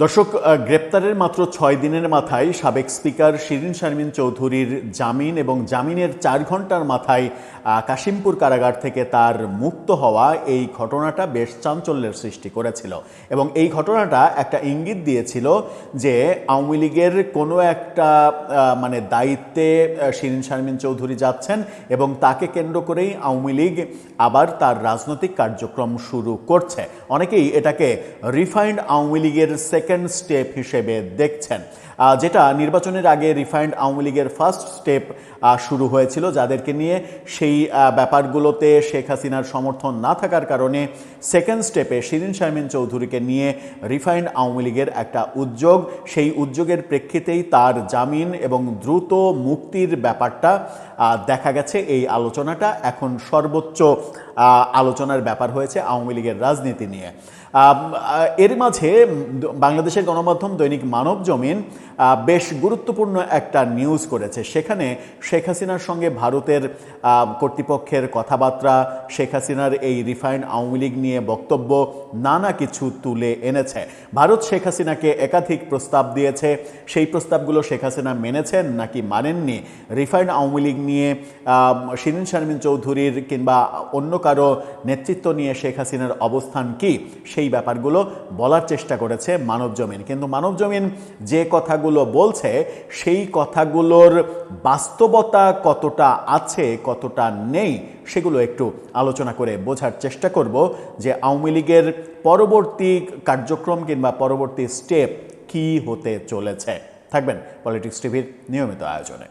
দর্শক, গ্রেপ্তারের মাত্র ৬ দিনের মাথায় সাবেক স্পিকার শিরীন শারমিন চৌধুরীর জামিন এবং জামিনের ৪ ঘন্টার মাথায় কাশিমপুর কারাগার থেকে তার মুক্ত হওয়া, এই ঘটনাটা বেশ চাঞ্চল্যের সৃষ্টি করেছিল এবং এই ঘটনাটা একটা ইঙ্গিত দিয়েছিল যে আওয়ামী লীগের কোনো একটা দায়িত্বে শিরীন শারমিন চৌধুরী যাচ্ছেন এবং তাকে কেন্দ্র করেই আওয়ামী লীগ আবার তার রাজনৈতিক কার্যক্রম শুরু করছে। অনেকেই এটাকে রিফাইন্ড আওয়ামী লীগের সেকেন্ড স্টেপ হিসেবে দেখছেন, যেটা নির্বাচনের আগে রিফাইন্ড আওয়ামী লীগের ফার্স্ট স্টেপ শুরু হয়েছিল, যাদেরকে নিয়ে সেই ব্যাপারগুলোতে শেখ হাসিনার সমর্থন না থাকার কারণে সেকেন্ড স্টেপে শিরীন শারমিন চৌধুরীকে নিয়ে রিফাইন্ড আওয়ামী লীগের একটা উদ্যোগ, সেই উদ্যোগের প্রেক্ষিতেই তার জামিন এবং দ্রুত মুক্তির ব্যাপারটা দেখা গেছে। এই আলোচনাটা এখন সর্বোচ্চ আলোচনার ব্যাপার হয়েছে আওয়ামী লীগের রাজনীতি নিয়ে। এর মাঝে বাংলাদেশের গণমাধ্যম দৈনিক মানবজমিন বেশ গুরুত্বপূর্ণ একটা নিউজ করেছে। সেখানে শেখ হাসিনার সঙ্গে ভারতের কর্তৃপক্ষের কথাবার্তা, শেখ হাসিনার এই রিফাইন্ড আওয়ামী লীগ নিয়ে বক্তব্য, নানা কিছু তুলে এনেছে। ভারত শেখ হাসিনাকে একাধিক প্রস্তাব দিয়েছে, সেই প্রস্তাবগুলো শেখ হাসিনা মেনেছেন নাকি মানেননি, রিফাইন্ড আওয়ামী লীগ নিয়ে শিরীন শারমিন চৌধুরীর কিংবা অন্য কারো নেতৃত্ব নিয়ে শেখ হাসিনার অবস্থান কি, সেই ব্যাপারগুলো বলার চেষ্টা করেছে মানবজমিন। কিন্তু মানবজমিন যে কথাগুলো বলছে সেই কথাগুলোর বাস্তবতা কতটা আছে কতটা নেই সেগুলো একটু আলোচনা করে বোঝার চেষ্টা করব, যে আওয়ামী লীগের পরবর্তী কার্যক্রম কিংবা পরবর্তী স্টেপ কি হতে চলেছে। থাকবেন পলিটিক্স টিভির নিয়মিত আয়োজনে।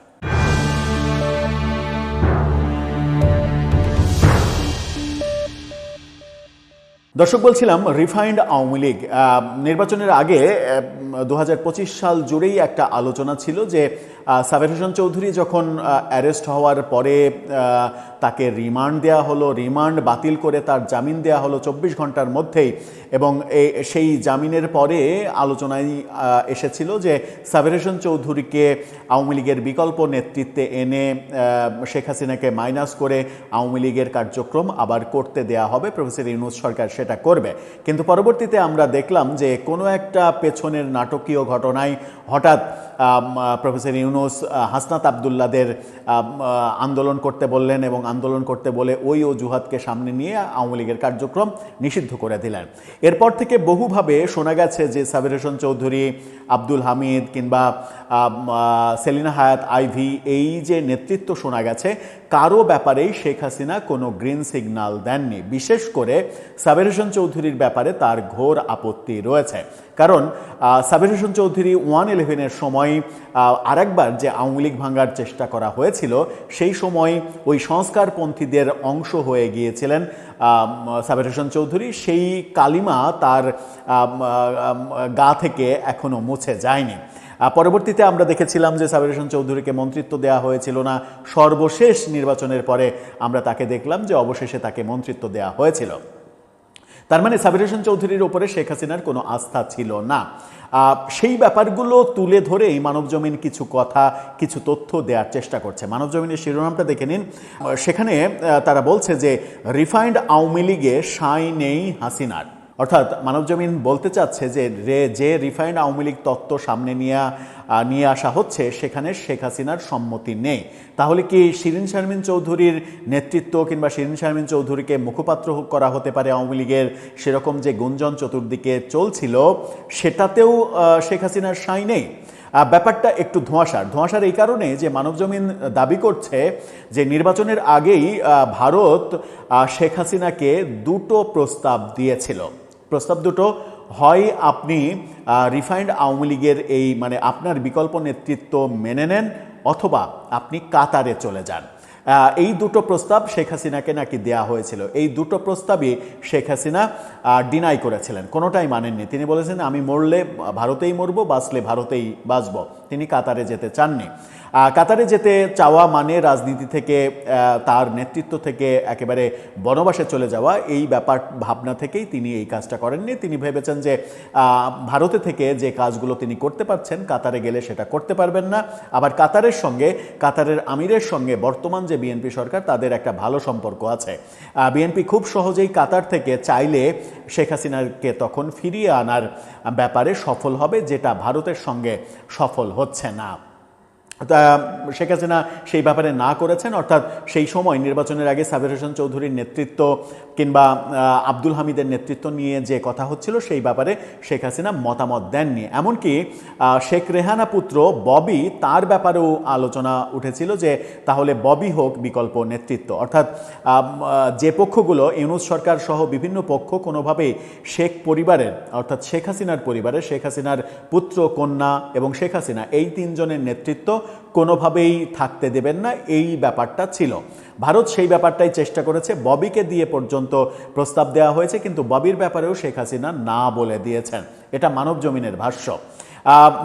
দর্শক, বলছিলাম রিফাইন্ড আওয়ামী লীগ নির্বাচনের আগে 2025 সাল জুড়েই একটা আলোচনা ছিল যে সাবের হোসেন চৌধুরী যখন অ্যারেস্ট হওয়ার পরে তাকে রিমান্ড দেওয়া হলো, রিমান্ড বাতিল করে তার জামিন দেওয়া হলো 24 ঘন্টার মধ্যেই, এবং সেই জামিনের পরে আলোচনায় এসেছিল যে সাবের হোসেন চৌধুরীকে আওয়ামী লীগের বিকল্প নেতৃত্বে এনে শেখ হাসিনাকে মাইনাস করে আওয়ামী লীগের কার্যক্রম আবার করতে দেয়া হবে, প্রফেসর ইউনূস সরকার সেটা করবে। কিন্তু পরবর্তীতে আমরা দেখলাম যে কোনো একটা পেছনের নাটকীয় ঘটনায় হঠাৎ প্রফেসর ইউনূস হাসনাত আবদুল্লাদের আন্দোলন করতে বললেন এবং আন্দোলন করতে বলে ওই অজুহাতকে সামনে নিয়ে আওয়ামী লীগের কার্যক্রম নিষিদ্ধ করে দিলেন। এরপর থেকে বহুভাবে শোনা গেছে যে সাবের হোসেন চৌধুরী, আব্দুল হামিদ কিংবা সেলিনা হায়াত আইভি, এই যে নেতৃত্ব শোনা গেছে, কারো ব্যাপারেই শেখ হাসিনা কোনো গ্রিন সিগন্যাল দেননি। বিশেষ করে সাবের হোসেন চৌধুরীর ব্যাপারে তার ঘোর আপত্তি রয়েছে, কারণ সাবের হোসেন চৌধুরী 1/11-এর সময় আরেকবার যে আওয়ামী লীগ ভাঙার চেষ্টা করা হয়েছিল, সেই সময় ওই সংস্কারপন্থীদের অংশ হয়ে গিয়েছিলেন সাবের হোসেন চৌধুরী। সেই কালিমা তার গা থেকে এখনো মুছে যায়নি। পরবর্তীতে আমরা দেখেছিলাম যে সাবের হোসেন চৌধুরীকে মন্ত্রিত্ব দেওয়া হয়েছিল না, সর্বশেষ নির্বাচনের পরে আমরা তাকে দেখলাম যে অবশেষে তাকে মন্ত্রিত্ব দেওয়া হয়েছিল। তার মানে সাবের হোসেন চৌধুরীর ওপরে শেখ হাসিনার কোনো আস্থা ছিল না। সেই ব্যাপারগুলো তুলে ধরেই মানবজমিন কিছু কথা, কিছু তথ্য দেওয়ার চেষ্টা করছে। মানবজমিনের শিরোনামটা দেখে নিন। সেখানে তারা বলছে যে রিফাইন্ড আওয়ামী লীগে সাই নেই হাসিনার। অর্থাৎ মানবজমিন বলতে চাচ্ছে যে রিফাইন্ড আওয়ামী লীগ তত্ত্ব সামনে নিয়ে আসা হচ্ছে, সেখানে শেখ হাসিনার সম্মতি নেই। তাহলে কি শিরীন শারমিন চৌধুরীর নেতৃত্ব কিংবা শিরীন শারমিন চৌধুরীকে মুখপাত্র করা হতে পারে আওয়ামী লীগের, সেরকম যে গুঞ্জন চতুর্দিকে চলছিল, সেটাতেও শেখ হাসিনার সাই নেই? ব্যাপারটা একটু ধোঁয়াশার এই কারণে যে মানবজমিন দাবি করছে যে নির্বাচনের আগেই ভারত শেখ হাসিনাকে দুটো প্রস্তাব দিয়েছিল। প্রস্তাব দুটো, হয় আপনি রিফাইন্ড আওয়ামী লীগের আপনার বিকল্প নেতৃত্ব মেনে নেন, অথবা আপনি কাতারে চলে যান। এই দুটো প্রস্তাব শেখ হাসিনাকে নাকি দেয়া হয়েছিল। এই দুটো প্রস্তাবই শেখ হাসিনা ডিনাই করেছিলেন, কোনোটাই মানেননি। তিনি বলেছেন আমি মরলে ভারতেই মরবো, বাঁচলে ভারতেই বাঁচব। তিনি কাতারে যেতে চাননি। কাতারে যেতে চাওয়া মানে রাজনীতি থেকে, তার নেতৃত্ব থেকে একেবারে বনবাসে চলে যাওয়া, এই ব্যাপার ভাবনা থেকেই তিনি এই কাজটা করেননি। তিনি ভেবেছেন যে ভারতে থেকে যে কাজগুলো তিনি করতে পারছেন কাতারে গেলে সেটা করতে পারবেন না। আবার কাতারের সঙ্গে, কাতারের আমিরের সঙ্গে বর্তমান যে বিএনপি সরকার তাদের একটা ভালো সম্পর্ক আছে। বিএনপি খুব সহজেই কাতার থেকে চাইলে শেখ হাসিনাকে তখন ফিরিয়ে আনার ব্যাপারে সফল হবে, যেটা ভারতের সঙ্গে সফল হচ্ছে না। শেখ হাসিনা সেই ব্যাপারে না করেছেন, অর্থাৎ সেই সময় নির্বাচনের আগে সাবের হোসেন চৌধুরীর নেতৃত্ব কিংবা আব্দুল হামিদের নেতৃত্ব নিয়ে যে কথা হচ্ছিল সেই ব্যাপারে শেখ হাসিনা মতামত দেননি। এমনকি শেখ রেহানা পুত্র ববি, তার ব্যাপারেও আলোচনা উঠেছিল যে তাহলে ববি হোক বিকল্প নেতৃত্ব। অর্থাৎ যে পক্ষগুলো, ইউনূস সরকার সহ বিভিন্ন পক্ষ কোনোভাবেই শেখ পরিবারের, অর্থাৎ শেখ হাসিনার পরিবারের, শেখ হাসিনার পুত্র, কন্যা এবং শেখ হাসিনা, এই তিনজনের নেতৃত্ব কোনোভাবেই থাকতে দেবেন না, এই ব্যাপারটা ছিল। ভারত সেই ব্যাপারটাই চেষ্টা করেছে, ববিকে দিয়ে পর্যন্ত প্রস্তাব দেওয়া হয়েছে, কিন্তু ববির ব্যাপারেও শেখ হাসিনা না বলে দিয়েছেন। এটা মানবজমিনের ভাষ্য।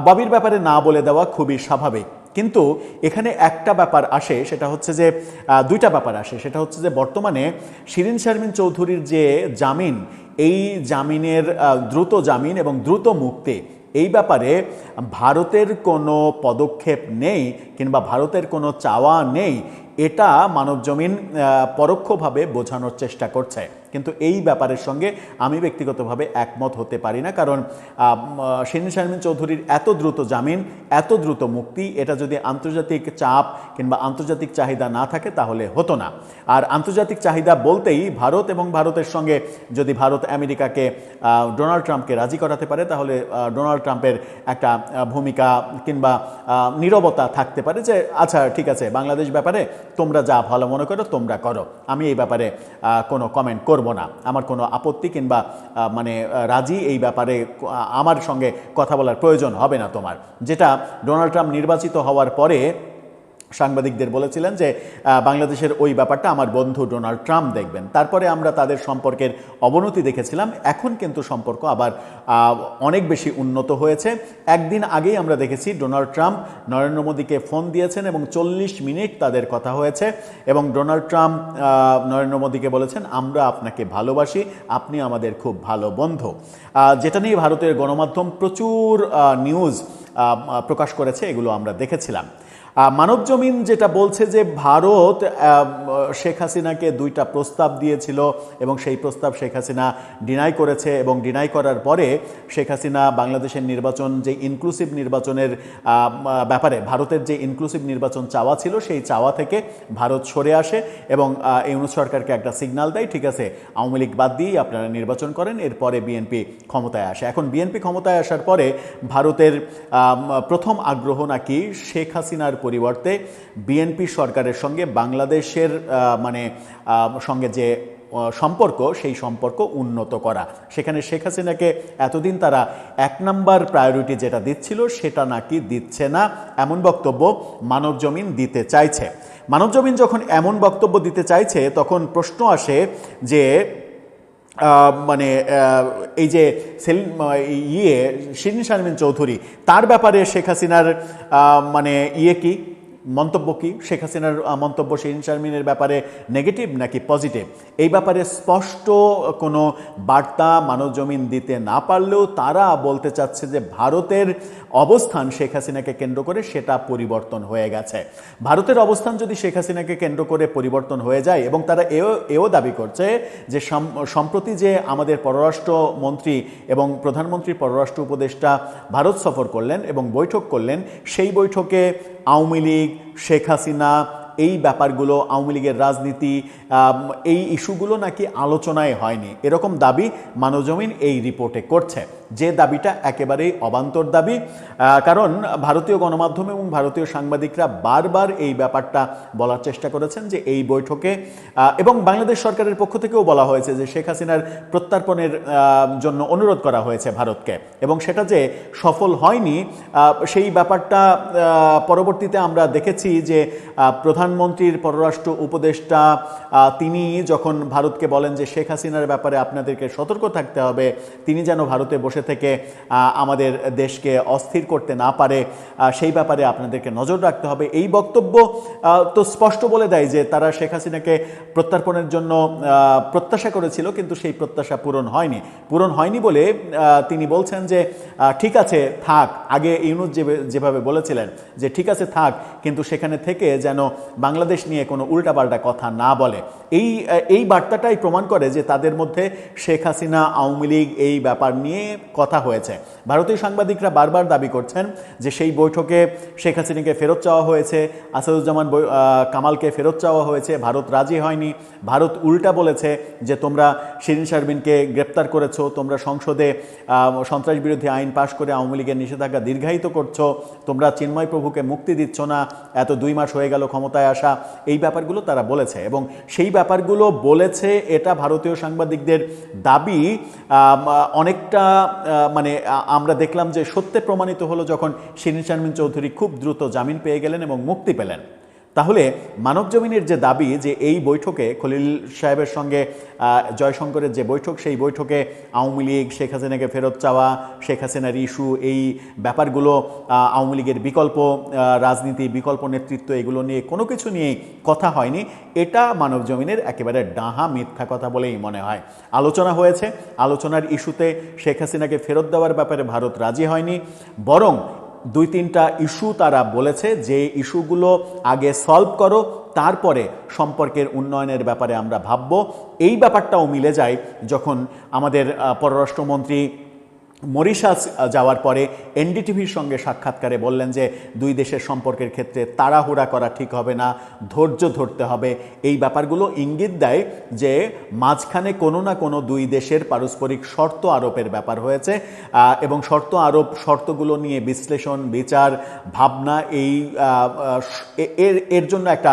ববির ব্যাপারে না বলে দেওয়া খুবই স্বাভাবিক, কিন্তু এখানে একটা ব্যাপার আসে, সেটা হচ্ছে যে দুইটা ব্যাপার আসে। সেটা হচ্ছে যে বর্তমানে শিরীন শারমিন চৌধুরীর যে জামিন, এই জামিনের দ্রুত জামিন এবং দ্রুত মুক্তি, এই ব্যাপারে ভারতের কোনো পদক্ষেপ নেই কিংবা ভারতের কোনো চাওয়া নেই, এটা মানবজমিন পরোক্ষভাবে বোঝানোর চেষ্টা করছে। কিন্তু এই ব্যাপারের সঙ্গে আমি ব্যক্তিগতভাবে একমত হতে পারি না, কারণ শিরীন শারমিন চৌধুরীর এত দ্রুত জামিন, এত দ্রুত মুক্তি, এটা যদি আন্তর্জাতিক চাপ কিংবা আন্তর্জাতিক চাহিদা না থাকে তাহলে হতো না। আর আন্তর্জাতিক চাহিদা বলতেই ভারত এবং ভারতের সঙ্গে যদি ভারত আমেরিকাকে, ডোনাল্ড ট্রাম্পকে রাজি করাতে পারে, তাহলে ডোনাল্ড ট্রাম্পের একটা ভূমিকা কিংবা নীরবতা থাকতে পারে যে আচ্ছা ঠিক আছে, বাংলাদেশ ব্যাপারে তোমরা যা ভালো মনে করো তোমরা করো, আমি এই ব্যাপারে কোনো কমেন্ট করব না, আমার কোনো আপত্তি কিংবা মানে রাজি এই ব্যাপারে আমার সঙ্গে কথা বলার প্রয়োজন হবে না তোমার। যেটা ডোনাল্ড ট্রাম্প নির্বাচিত হওয়ার পরে সাংবাদিকদের বলেছিলেন যে বাংলাদেশের ওই ব্যাপারটা আমার বন্ধু ডোনাল্ড ট্রাম্প দেখবেন। তারপরে আমরা তাদের সম্পর্কের অবনতি দেখেছিলাম, এখন কিন্তু সম্পর্ক আবার অনেক বেশি উন্নত হয়েছে। একদিন আগেই আমরা দেখেছি ডোনাল্ড ট্রাম্প নরেন্দ্র মোদীকে ফোন দিয়েছেন এবং 40 মিনিট তাদের কথা হয়েছে, এবং ডোনাল্ড ট্রাম্প নরেন্দ্র মোদীকে বলেছেন আমরা আপনাকে ভালোবাসি, আপনি আমাদের খুব ভালো বন্ধু, যেটা নিয়ে ভারতের গণমাধ্যম প্রচুর নিউজ প্রকাশ করেছে, এগুলো আমরা দেখেছিলাম। মানবজমিন যেটা বলছে যে ভারত শেখ হাসিনাকে দুইটা প্রস্তাব দিয়েছিল এবং সেই প্রস্তাব শেখ হাসিনা ডিনাই করেছে, এবং ডিনাই করার পরে শেখ হাসিনা বাংলাদেশের নির্বাচন, যে ইনক্লুসিভ নির্বাচনের ব্যাপারে ভারতের যে ইনক্লুসিভ নির্বাচন চাওয়া ছিল, সেই চাওয়া থেকে ভারত সরে আসে এবং ইউনূস সরকারকে একটা সিগন্যাল দেয়, ঠিক আছে আওয়ামী লীগ বাদ দিয়েই আপনারা নির্বাচন করেন। এরপরে বিএনপি ক্ষমতায় আসে। এখন বিএনপি ক্ষমতায় আসার পরে ভারতের প্রথম আগ্রহ নাকি শেখ হাসিনার পরিবর্তে বিএনপি সরকারের সঙ্গে বাংলাদেশের সঙ্গে যে সম্পর্ক, সেই সম্পর্ক উন্নত করা। সেখানে শেখ হাসিনাকে এতদিন তারা 1 নাম্বার প্রায়োরিটি যেটা দিচ্ছিল সেটা নাকি দিচ্ছে না, এমন বক্তব্য মানবজমিন দিতে চাইছে। মানবজমিন যখন এমন বক্তব্য দিতে চাইছে তখন প্রশ্ন আসে যে এই যে শিরীন শারমিন চৌধুরী, তার ব্যাপারে শেখ হাসিনার কি মন্তব্য, কি শেখ হাসিনার মন্তব্য শিরীন শারমিনের ব্যাপারে নেগেটিভ নাকি পজিটিভ, এই ব্যাপারে স্পষ্ট কোনো বার্তা মানবজমিন দিতে না পারলেও তারা বলতে চাচ্ছে যে ভারতের অবস্থান শেখ হাসিনাকে কেন্দ্র করে সেটা পরিবর্তন হয়ে গেছে। ভারতের অবস্থান যদি শেখ হাসিনাকে কেন্দ্র করে পরিবর্তন হয়ে যায়, এবং তারা এও দাবি করছে যে সম্প্রতি যে আমাদের পররাষ্ট্রমন্ত্রী এবং প্রধানমন্ত্রীর পররাষ্ট্র উপদেষ্টা ভারত সফর করলেন এবং বৈঠক করলেন, সেই বৈঠকে আওয়ামী লীগ, শেখ হাসিনা, এই ব্যাপারগুলো, আওয়ামী লীগের রাজনীতি, এই ইস্যুগুলো নাকি আলোচনায় হয়নি, এরকম দাবি মানবজমিন এই রিপোর্টে করছে, যে দাবিটা একেবারেই অবান্তর দাবি। কারণ ভারতীয় গণমাধ্যম এবং ভারতীয় সাংবাদিকরা বারবার এই ব্যাপারটা বলার চেষ্টা করেছেন যে এই বৈঠকে, এবং বাংলাদেশ সরকারের পক্ষ থেকেও বলা হয়েছে যে শেখ হাসিনার প্রত্যর্পণের জন্য অনুরোধ করা হয়েছে ভারতকে, এবং সেটা যে সফল হয়নি সেই ব্যাপারটা পরবর্তীতে আমরা দেখেছি যে প্রধানমন্ত্রীর পররাষ্ট্র উপদেষ্টা তিনি যখন ভারতকে বলেন যে শেখ হাসিনার ব্যাপারে আপনাদেরকে সতর্ক থাকতে হবে, তিনি যেন ভারতে বসে বসে থেকে আমাদের দেশকে অস্থির করতে না পারে, সেই ব্যাপারে আপনাদেরকে নজর রাখতে হবে। এই বক্তব্য তো স্পষ্ট বলে দেয় যে তারা শেখ হাসিনাকে প্রত্যার্পণের জন্য প্রত্যাশা করেছিল, কিন্তু সেই প্রত্যাশা পূরণ হয়নি বলে তিনি বলছেন যে ঠিক আছে থাক, আগে ইউনূস যেভাবে বলেছিলেন যে ঠিক আছে থাক, কিন্তু সেখানে থেকে যেন বাংলাদেশ নিয়ে কোনো উল্টাপাল্টা কথা না বলে। এই বার্তাটাই প্রমাণ করে যে তাদের মধ্যে শেখ হাসিনা, আওয়ামী লীগ এই ব্যাপার নিয়ে কথা হয়েছে। ভারতীয় সাংবাদিকরা বারবার দাবি করছেন যে সেই বৈঠকে শেখ হাসিনাকে ফেরত চাওয়া হয়েছে, আসাদুজ্জামান কামালকে ফেরত চাওয়া হয়েছে, ভারত রাজি হয়নি। ভারত উল্টা বলেছে যে তোমরা শিরিন শারমিনকে গ্রেপ্তার করেছো, তোমরা সংসদে সন্ত্রাস বিরোধী আইন পাশ করে আওয়ামী লীগের নিষেধাজ্ঞা দীর্ঘায়িত করছো, তোমরা চিন্ময় প্রভুকে মুক্তি দিচ্ছ না, এত 2 মাস হয়ে গেল ক্ষমতায় আসা। এই ব্যাপারগুলো তারা বলেছে এবং সেই ব্যাপারগুলো বলেছে, এটা ভারতীয় সাংবাদিকদের দাবি অনেকটা মানে আমরা দেখলাম যে সত্যে প্রমাণিত হলো যখন শিরিন শারমিন চৌধুরী খুব দ্রুত জামিন পেয়ে গেলেন এবং মুক্তি পেলেন। তাহলে মানবজমিনের যে দাবি যে এই বৈঠকে খলিল সাহেবের সঙ্গে জয়শঙ্করের যে বৈঠক, সেই বৈঠকে আওয়ামী লীগ, শেখ হাসিনাকে ফেরত চাওয়া, শেখ হাসিনার ইস্যু, এই ব্যাপারগুলো, আওয়ামী লীগের বিকল্প রাজনীতি, বিকল্প নেতৃত্ব, এগুলো নিয়ে কোনো কিছু নিয়েই কথা হয়নি। এটা মানবজমিনের একেবারে ডাহা মিথ্যা কথা বলেই মনে হয়। আলোচনা হয়েছে, আলোচনার ইস্যুতে শেখ হাসিনাকে ফেরত দেওয়ার ব্যাপারে ভারত রাজি হয়নি, বরং 2-3টা ইস্যু তারা বলেছে যে ইস্যুগুলো আগে সলভ করো, তারপরে সম্পর্কের উন্নয়নের ব্যাপারে আমরা ভাবব। এই ব্যাপারটাও মিলে যায় যখন আমাদের পররাষ্ট্রমন্ত্রী মরিশাস যাওয়ার পরে এনডিটিভির সঙ্গে সাক্ষাৎকারে বললেন যে 2 দেশের সম্পর্কের ক্ষেত্রে তাড়াহুড়া করা ঠিক হবে না, ধৈর্য ধরতে হবে। এই ব্যাপারগুলো ইঙ্গিত দেয় যে মাঝখানে কোনো না কোনো 2 দেশের পারস্পরিক শর্ত আরোপের ব্যাপার হয়েছে এবং শর্তগুলো নিয়ে বিশ্লেষণ, বিচার, ভাবনা, এর জন্য একটা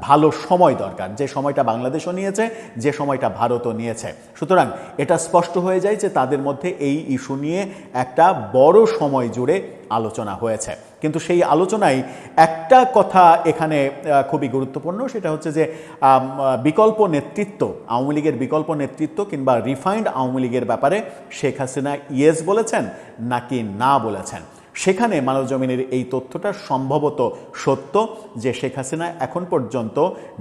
ভালো সময় দরকার, যে সময়টা বাংলাদেশও নিয়েছে, যে সময়টা ভারতও নিয়েছে। সুতরাং এটা স্পষ্ট হয়ে যায় যে তাদের মধ্যে এই ইস্যু নিয়ে একটা বড় সময় জুড়ে আলোচনা হয়েছে। কিন্তু সেই আলোচনায় একটা কথা এখানে খুবই গুরুত্বপূর্ণ, সেটা হচ্ছে যে বিকল্প নেতৃত্ব, আওয়ামী লীগের বিকল্প নেতৃত্ব কিংবা রিফাইন্ড আওয়ামী লীগের ব্যাপারে শেখ হাসিনা ইয়েস বলেছেন নাকি না বলেছেন। সেখানে মানবজমিনের এই তথ্যটা সম্ভবত সত্য যে শেখ হাসিনা এখন পর্যন্ত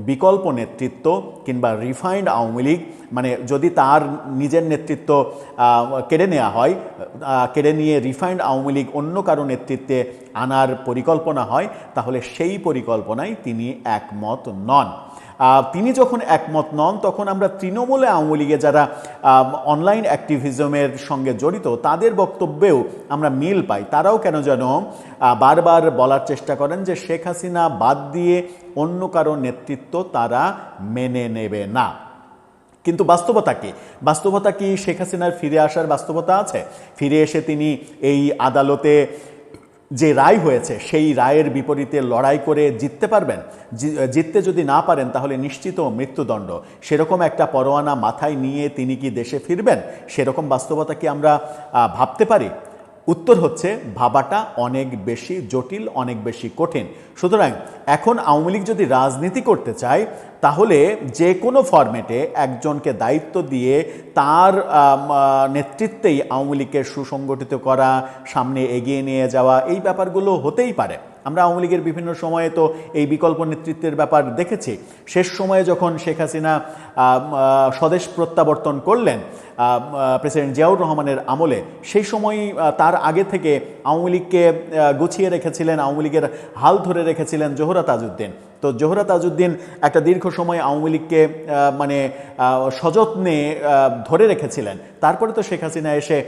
বিকল্প নেতৃত্ব কিংবা রিফাইন্ড আওয়ামী লীগ, মানে যদি তার নিজের নেতৃত্ব কেড়ে নেওয়া হয়, কেড়ে নিয়ে রিফাইন্ড আওয়ামী লীগ অন্য কারো নেতৃত্বে আনার পরিকল্পনা হয়, তাহলে সেই পরিকল্পনায় তিনি একমত নন। তিনি যখন একমত নন তখন আমরা তৃণমূলে আওয়ামী লীগে যারা অনলাইন অ্যাক্টিভিজমের সঙ্গে জড়িত তাদের বক্তব্যেও আমরা মিল পাই। তারাও কেন যেন বারবার বলার চেষ্টা করেন যে শেখ হাসিনা বাদ দিয়ে অন্য কারো নেতৃত্ব তারা মেনে নেবে না। কিন্তু বাস্তবতা কি শেখ হাসিনার ফিরে আসার বাস্তবতা আছে? ফিরে এসে তিনি এই আদালতে যে রায় হয়েছে সেই রায়ের বিপরীতে লড়াই করে জিততে পারবেন? জিততে যদি না পারেন তাহলে নিশ্চিত মৃত্যুদণ্ড। সেরকম একটা পরোয়ানা মাথায় নিয়ে তিনি কি দেশে ফিরবেন? সেরকম বাস্তবতা কি আমরা ভাবতে পারি? উত্তর হচ্ছে ভাবাটা অনেক বেশি জটিল, অনেক বেশি কঠিন। সুতরাং এখন আওয়ামী লীগ যদি রাজনীতি করতে চায় তাহলে যে কোনো ফরম্যাটে একজনকে দায়িত্ব দিয়ে তার নেতৃত্বেই আওয়ামী লীগকে সুসংগঠিত করা, সামনে এগিয়ে নিয়ে যাওয়া, এই ব্যাপারগুলো হতেই পারে। আমরা আওয়ামী লীগের বিভিন্ন সময়ে তো এই বিকল্প নেতৃত্বের ব্যাপার দেখেছি। শেষ সময়ে যখন শেখ হাসিনা স্বদেশ প্রত্যাবর্তন করলেন প্রেসিডেন্ট জিয়াউর রহমানের আমলে, সেই সময় তার আগে থেকে আওয়ামী লীগকে গুছিয়ে রেখেছিলেন, আওয়ামী লীগের হাল ধরে রেখেছিলেন জোহরা তাজউদ্দিন। তো জোহরা তাজউদ্দিন একটা দীর্ঘ সময় আওয়ামী লীগকে মানে সযত্নে ধরে রেখেছিলেন। তারপরে তো শেখ হাসিনা এসে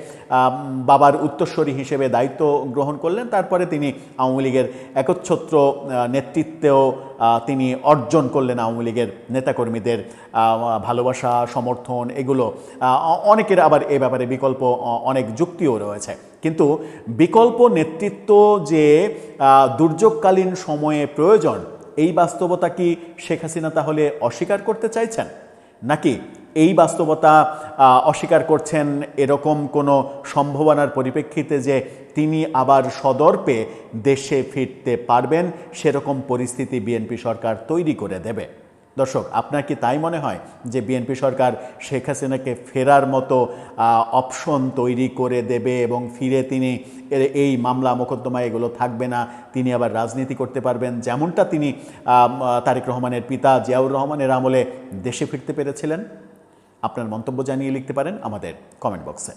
বাবার উত্তরসূরি হিসেবে দায়িত্ব গ্রহণ করলেন। তারপরে তিনি আওয়ামী লীগের একচ্ছত্র নেতৃত্বেও তিনি অর্জন করলেন। আওয়ামী লীগের নেতাকর্মীদের ভালোবাসা, সমর্থন, এগুলো অনেকের আবার এ ব্যাপারে বিকল্প অনেক যুক্তিও রয়েছে। কিন্তু বিকল্প নেতৃত্ব যে দুর্যোগকালীন সময়ে প্রয়োজন, এই বাস্তবতা কি শেখ হাসিনা তাহলে অস্বীকার করতে চাইছেন? নাকি এই বাস্তবতা অস্বীকার করছেন এরকম কোনো সম্ভাবনার পরিপ্রেক্ষিতে যে তিনি আবার সদর্পে দেশে ফিরতে পারবেন, সেরকম পরিস্থিতি বিএনপি সরকার তৈরি করে দেবে? দর্শক, আপনার কি তাই মনে হয় যে বিএনপি সরকার শেখ হাসিনাকে ফেরার মতো অপশন তৈরি করে দেবে এবং ফিরে তিনি এই মামলা মোকদ্দমা এগুলো থাকবে না, তিনি আবার রাজনীতি করতে পারবেন, যেমনটা তিনি তারেক রহমানের পিতা জিয়াউর রহমানের আমলে দেশে ফিরতে পেরেছিলেন? আপনার মন্তব্য জানিয়ে লিখতে পারেন আমাদের কমেন্ট বক্সে।